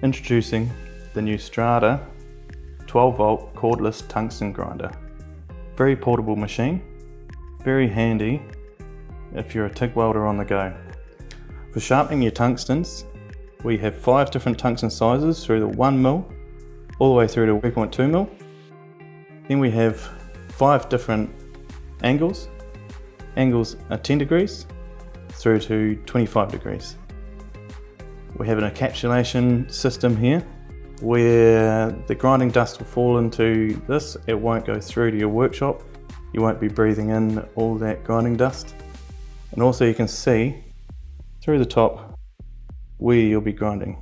Introducing the new Strata 12V Cordless Tungsten Grinder. Very portable machine, very handy if you're a TIG welder on the go. For sharpening your tungstens, we have 5 different tungsten sizes through the 1mm all the way through to 3.2mm. Then we have 5 different angles. Angles are 10 degrees through to 25 degrees. We have an encapsulation system here where the grinding dust will fall into this. It won't go through to your workshop. You won't be breathing in all that grinding dust. And also you can see through the top where you'll be grinding.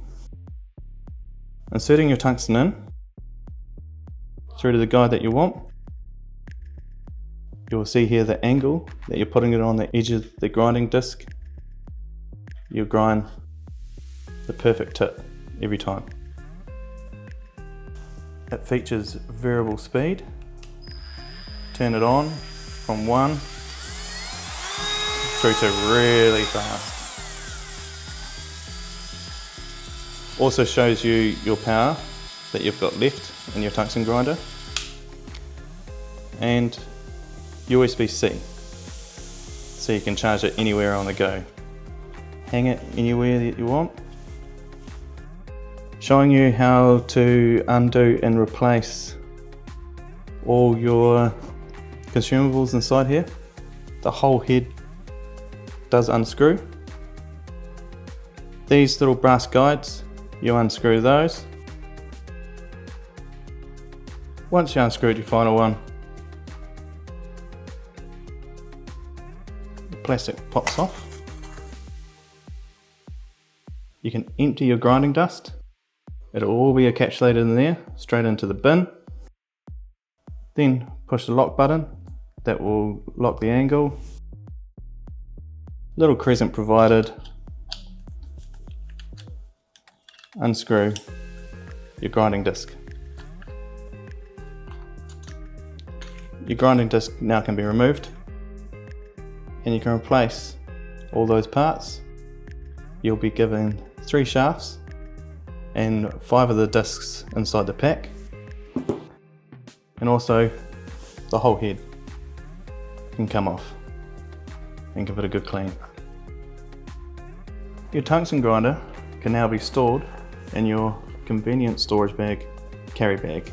Inserting your tungsten in through to the guide that you want. You'll see here the angle that you're putting it on the edge of the grinding disc. You'll grind the perfect tip every time. It features variable speed. Turn it on from 1 through to really fast. Also shows you your power that you've got left in your tungsten grinder, and USB-C, so you can charge it anywhere on the go. Hang it anywhere that you want. Showing you how to undo and replace all your consumables inside here. The whole head does unscrew. These little brass guides, you unscrew those. Once you unscrewed your final one, the plastic pops off. You can empty your grinding dust. It'll all be encapsulated in there, straight into the bin. Then push the lock button, that will lock the angle. Little crescent provided. Unscrew your grinding disc. Your grinding disc now can be removed, and you can replace all those parts. You'll be given 3 shafts and 5 of the discs inside the pack, and also the whole head can come off and give it a good clean. Your tungsten grinder can now be stored in your convenient storage bag, carry bag.